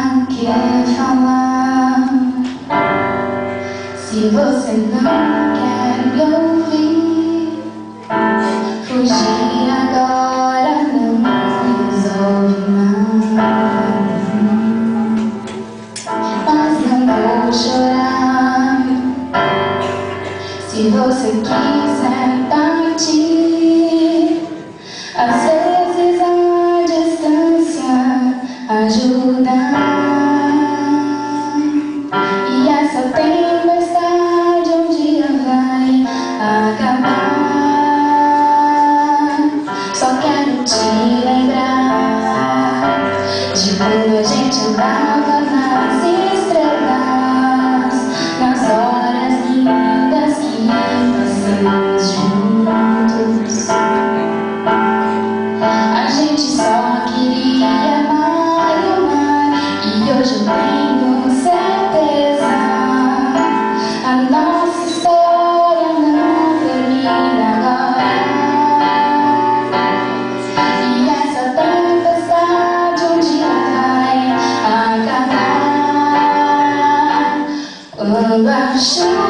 pra que falar? Se você não quer me ouvir, fugir agora não resolve mais. Mas não vou chorar. Se você quiser partir, às vezes a distância ajuda. E essa tempestade um dia vai acabar. Só quero te lembrar de quando a gente andava nas estrelas, nas horas lindas que passamos juntos. A gente só queria amar e amar, e hoje eu tenho certeza, a nossa história não termina agora. E essa tempestade um dia vai acabar. Quando a chuva